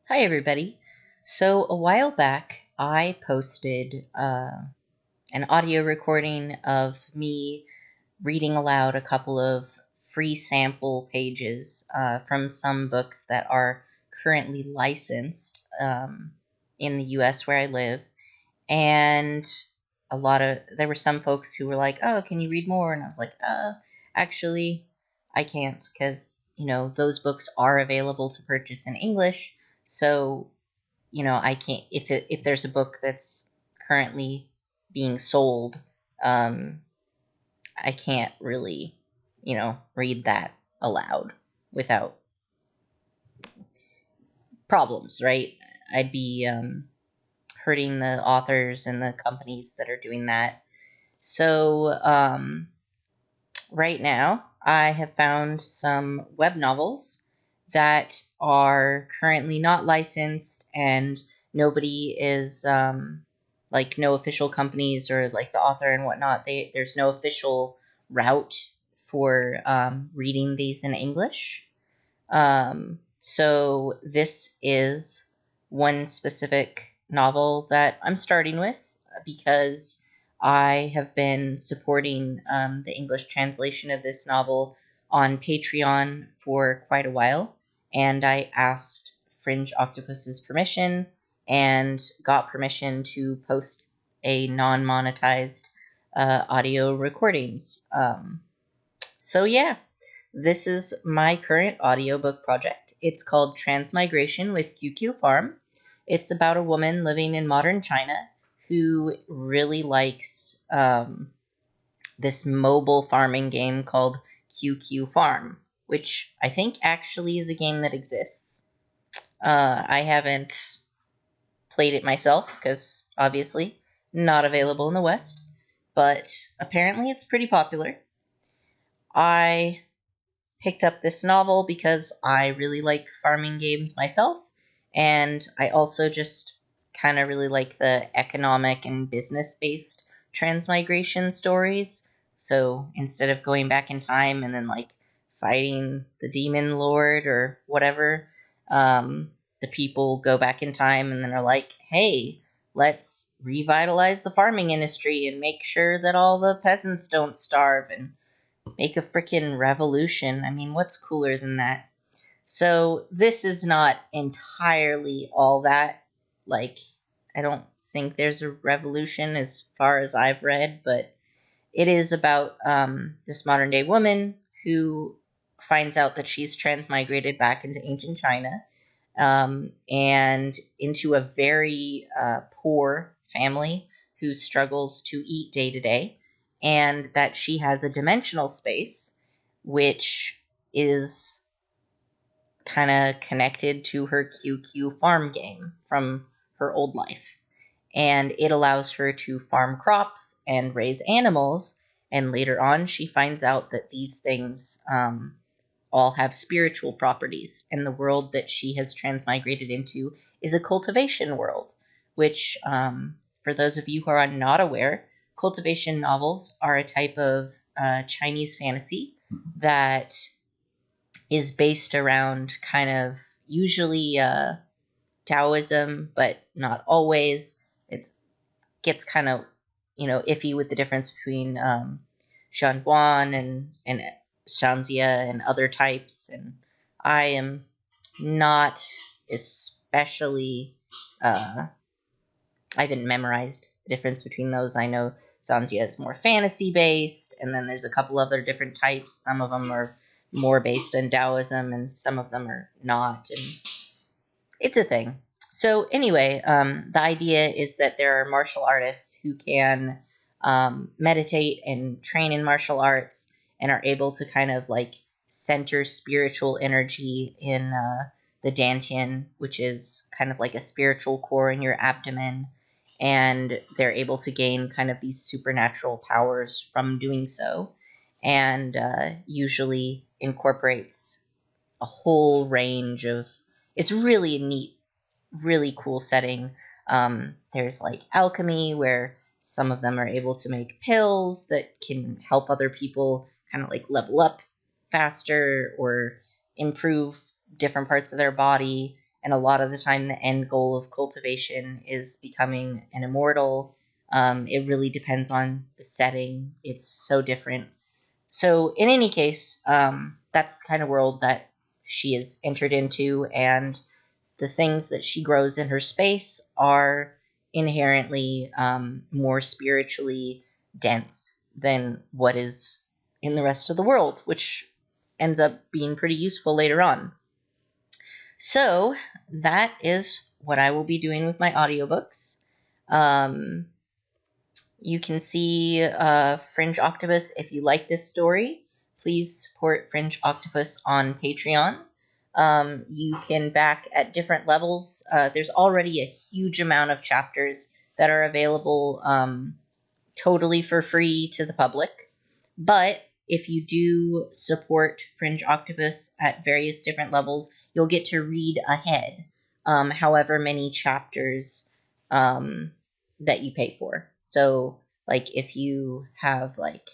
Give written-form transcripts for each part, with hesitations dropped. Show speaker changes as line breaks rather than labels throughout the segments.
Hi, everybody. So, a while back, I posted an audio recording of me reading aloud a couple of free sample pages from some books that are currently licensed in the US where I live. And there were some folks who were like, "Oh, can you read more?" And I was like, actually, I can't because, those books are available to purchase in English. So, I can't, if there's a book that's currently being sold, um, I can't really, read that aloud without problems, right? I'd be hurting the authors and the companies that are doing that. So, right now, I have found some web novels that are currently not licensed, and nobody is like no official companies or like the author and whatnot. There's no official route for reading these in English. So this is one specific novel that I'm starting with because I have been supporting the English translation of this novel on Patreon for quite a while, and I asked Fringe Octopus's permission and got permission to post a non-monetized audio recordings. So yeah, this is my current audiobook project. It's called Transmigration with QQ Farm. It's about a woman living in modern China who really likes this mobile farming game called QQ Farm, which I think actually is a game that exists. I haven't played it myself because obviously not available in the West, but apparently it's pretty popular. I picked up this novel because I really like farming games myself, and I also just kind of really like the economic and business based transmigration stories. So instead of going back in time and then like fighting the demon lord or whatever, the people go back in time and then are like, hey, let's revitalize the farming industry and make sure that all the peasants don't starve and make a freaking revolution. I mean, what's cooler than that? So this is not entirely all that. Like, I don't think there's a revolution as far as I've read, but it is about this modern day woman who finds out that she's transmigrated back into ancient China and into a very poor family who struggles to eat day to day, and that she has a dimensional space which is kind of connected to her QQ farm game from her old life. And it allows her to farm crops and raise animals. And later on, she finds out that these things all have spiritual properties, and the world that she has transmigrated into is a cultivation world, which, for those of you who are not aware, cultivation novels are a type of Chinese fantasy that is based around kind of usually Taoism, but not always. It gets kind of, iffy with the difference between Shanguan and Shanxia and other types, and I am not especially. I haven't memorized the difference between those. I know Sanjia is more fantasy based, and then there's a couple other different types. Some of them are more based in Taoism, and some of them are not, and it's a thing. So anyway, the idea is that there are martial artists who can meditate and train in martial arts and are able to kind of like center spiritual energy in the dantian, which is kind of like a spiritual core in your abdomen, and they're able to gain kind of these supernatural powers from doing so, and usually incorporates a whole range of. It's really a neat, really cool setting. There's like alchemy, where some of them are able to make pills that can help other people kind of like level up faster or improve different parts of their body. and a lot of the time the end goal of cultivation is becoming an immortal. It really depends on the setting. It's so different. So in any case, that's the kind of world that she is entered into, and the things that she grows in her space are inherently more spiritually dense than what is in the rest of the world, which ends up being pretty useful later on. So that is what I will be doing with my audiobooks. You can see Fringe Octopus. If you like this story, please support Fringe Octopus on Patreon. You can back at different levels. There's already a huge amount of chapters that are available totally for free to the public. But if you do support Fringe Octopus at various different levels, you'll get to read ahead however many chapters that you pay for. So, like, if you have, like,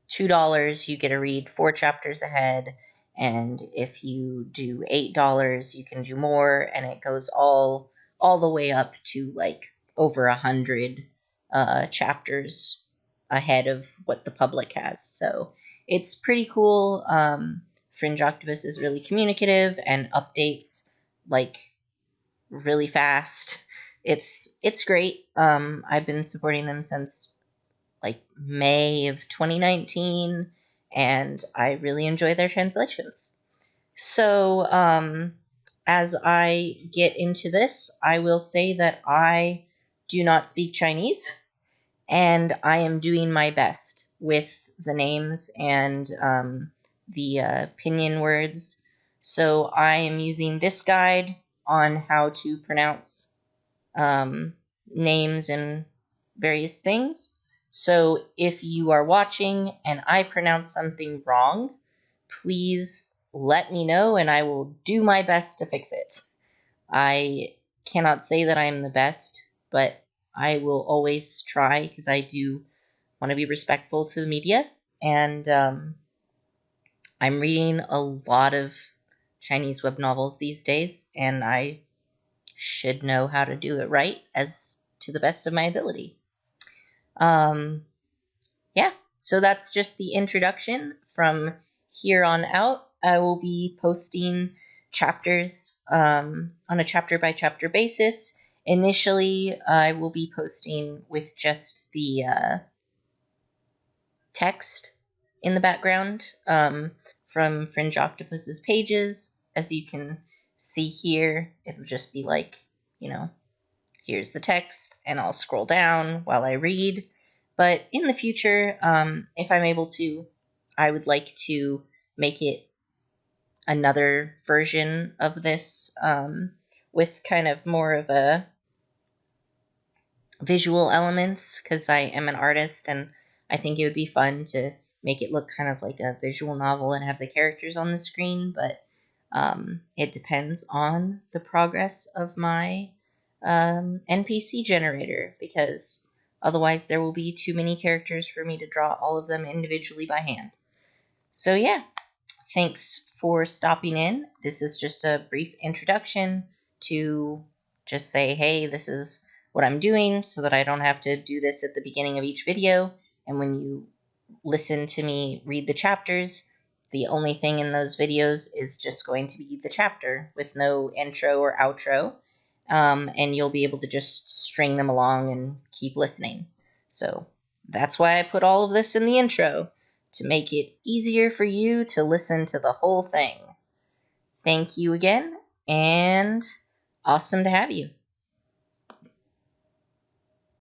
$2, you get to read 4 chapters ahead, and if you do $8, you can do more, and it goes all the way up to, like, over 100 chapters ahead of what the public has. So it's pretty cool. Fringe Octopus is really communicative and updates, like, really fast. It's great. I've been supporting them since like May of 2019, and I really enjoy their translations. So as I get into this, I will say that I do not speak Chinese, and I am doing my best with the names and the pinyin words. So I am using this guide on how to pronounce names and various things. So if you are watching and I pronounce something wrong, please let me know and I will do my best to fix it. I cannot say that I am the best, but I will always try because I do want to be respectful to the media. And I'm reading a lot of Chinese web novels these days, and I should know how to do it right as to the best of my ability. Yeah, so that's just the introduction. From here on out, I will be posting chapters on a chapter-by-chapter basis. Initially, I will be posting with just the text in the background from Fringe Octopus's pages. As you can see here, it'll just be like, here's the text, and I'll scroll down while I read. But in the future, if I'm able to, I would like to make it another version of this with kind of more of a visual elements, because I am an artist and I think it would be fun to make it look kind of like a visual novel and have the characters on the screen. But it depends on the progress of my NPC generator, because otherwise there will be too many characters for me to draw all of them individually by hand. So yeah, thanks for stopping in. This is just a brief introduction to just say, hey, this is what I'm doing, so that I don't have to do this at the beginning of each video. And when you listen to me read the chapters, the only thing in those videos is just going to be the chapter with no intro or outro. And you'll be able to just string them along and keep listening. So that's why I put all of this in the intro, to make it easier for you to listen to the whole thing. Thank you again, and awesome to have you.